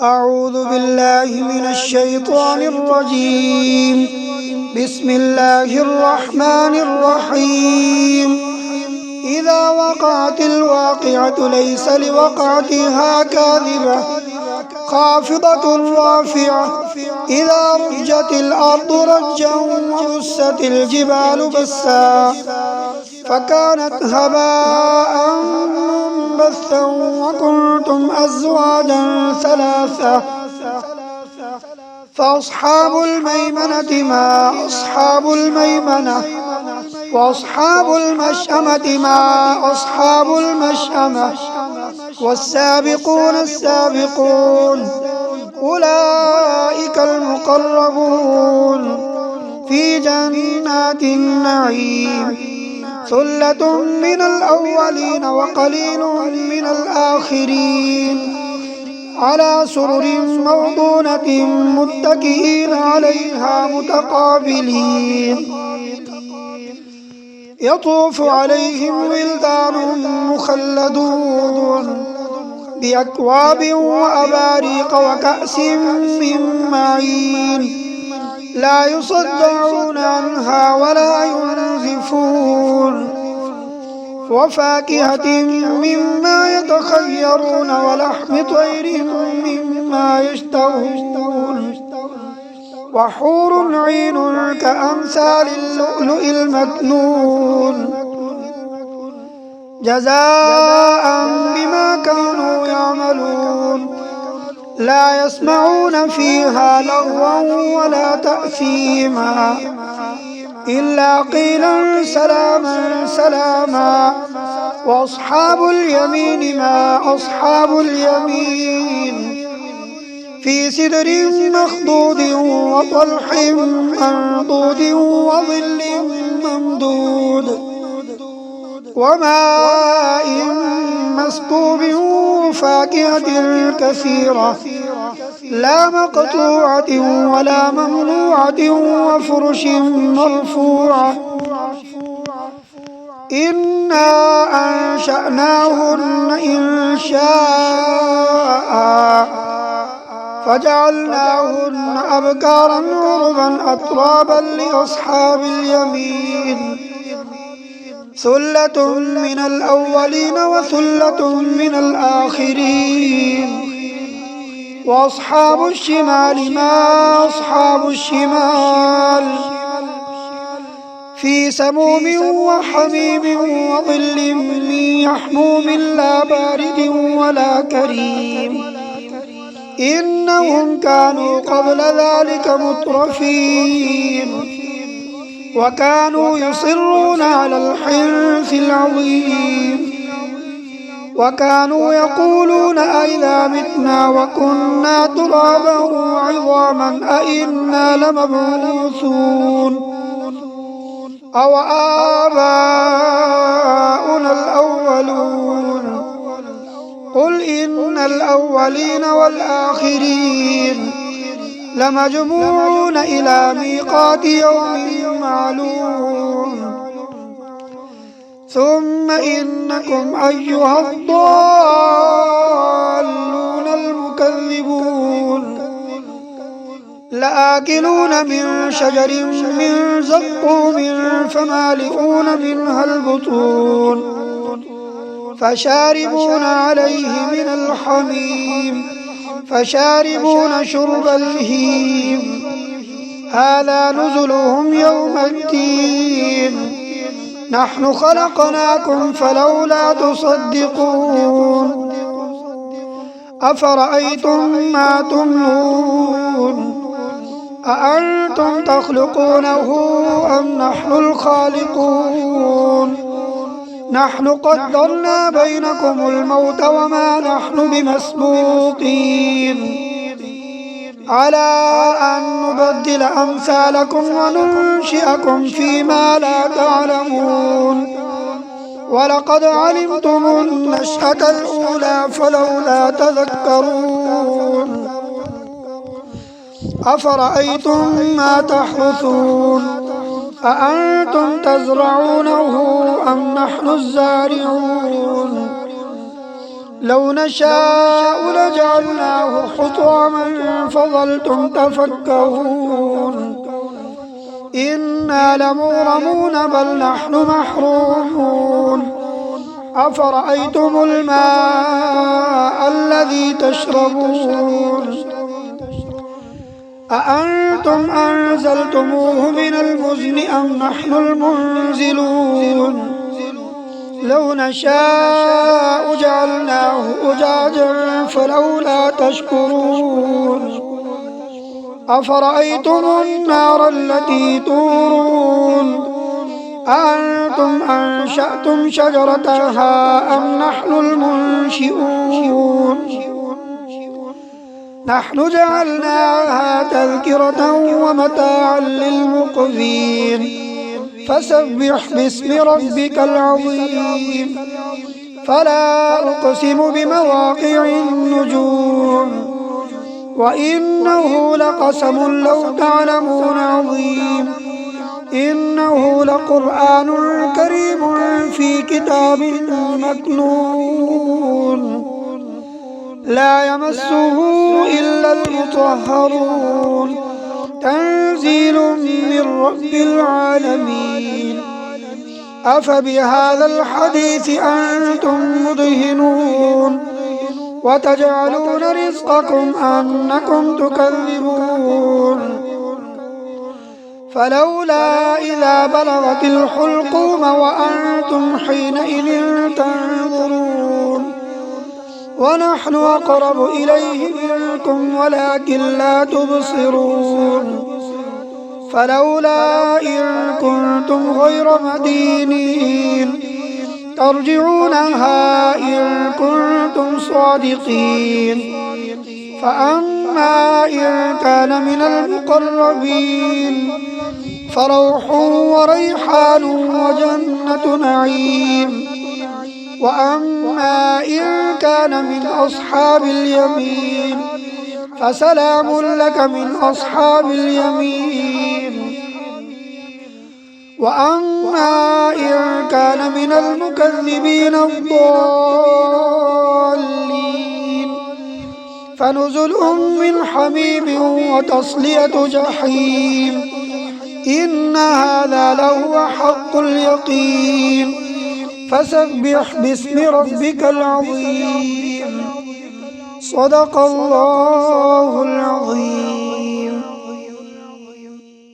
أعوذ بالله من الشيطان الرجيم. بسم الله الرحمن الرحيم. إذا وقعت الواقعة ليس لوقعتها كاذبة خافضة رافعة. إذا رجت الأرض رجا وبست الجبال بسا فكانت هباء منبثا وكنتم أزواجا ثلاثة. فأصحاب الميمنة ما أصحاب الميمنة وأصحاب المشأمة ما أصحاب المشأمة. والسابقون السابقون أولئك المقربون في جنات النعيم. ثلة من الأولين وقليل من الآخرين. على سرر موضونة متكئين عليها متقابلين. يطوف عليهم ولدان مخلدون بأكواب وأباريق وكأس من معين. لا يصدعون عنها ولا ينزفون. وفاكهة مما يتخيرون ولحم طير مما يشتهون. وحور عين كأمثال اللؤلؤ المكنون جزاء بما كانوا يعملون. لا يسمعون فيها لغوا ولا تأثيما إلا قيلا سلاما سلاما. وأصحاب اليمين ما أصحاب اليمين. في سدر مخضود وطلح منضود وظل ممدود وماء مسكوب وفاكهة كثيرة لا مقطوعة ولا ممنوعة وفرش مرفوعة. إنا أنشأناهن إنشاء فجعلناهن أبكارا عربا أترابا لأصحاب اليمين. ثلة من الأولين وثلة من الآخرين. وأصحاب الشمال ما أصحاب الشمال. في سموم وحميم وظل من يحموم لا بارد ولا كريم. إنهم كانوا قبل ذلك مترفين وكانوا يصرون على الحنث العظيم. وكانوا يقولون أئذا متنا وكنا ترابا وعظاما أئنا لمبعوثون أو آباؤنا الأولون. قل إن الأولين والآخرين لمجموعون إلى ميقات يوم معلوم. ثم إنكم أيها الضالون المكذبون لآكلون من شجر من زقوم فمالئون منها البطون فشاربون عليه من الحميم فشاربون شرب الهيم. هذا نزلهم يوم الدين. نحن خلقناكم فلولا تصدقون. أفرأيتم ما تمنون أأنتم تخلقونه أم نحن الخالقون. نحن قدرنا بينكم الموت وما نحن بمسبوقين على أن نبدل أمثالكم وننشئكم فيما لا تعلمون. ولقد علمتم النشأة الأولى فلولا تذكرون. أفرأيتم ما تحرثون أأنتم تزرعونه أم نحن الزارعون. لو نشاء لجعلناه حطاما فظلتم تفكهون إنا لمغرمون بل نحن محرومون أفرأيتم الماء الذي تشربون أأنتم أنزلتموه من المزن أم نحن المنزلون لو نشاء جعلناه أجاجا فلولا تشكرون أفرأيتم النار التي تورون أأنتم أنشأتم شجرتها أم نحن المنشئون نحن جعلناها تذكرة ومتاعا للمقوين فسبح باسم ربك العظيم فلا أقسم بمواقع النجوم وإنه لقسم لو تعلمون عظيم إنه لقرآن كريم في كتاب مكنون لا يمسه إلا المطهرون تنزيل من رب العالمين أفبهذا الحديث أنتم مدهنون وتجعلون رزقكم أنكم تكذبون فلولا إذا بلغت الحلقوم وأنتم حينئذ تنظرون ونحن أقرب إليه منكم ولكن لا تبصرون فلولا إن كنتم غير مدينين ترجعونها إن كنتم صادقين فأما إن كان من المقربين فروح وريحان وجنة نعيم وأما إن كان من أصحاب اليمين فسلام لك من أصحاب اليمين وأما إن كان من المكذبين الضالين فنزل من حميم وتصلية جحيم إن هذا لهو حق اليقين فسبح باسم ربك العظيم صدق الله العظيم.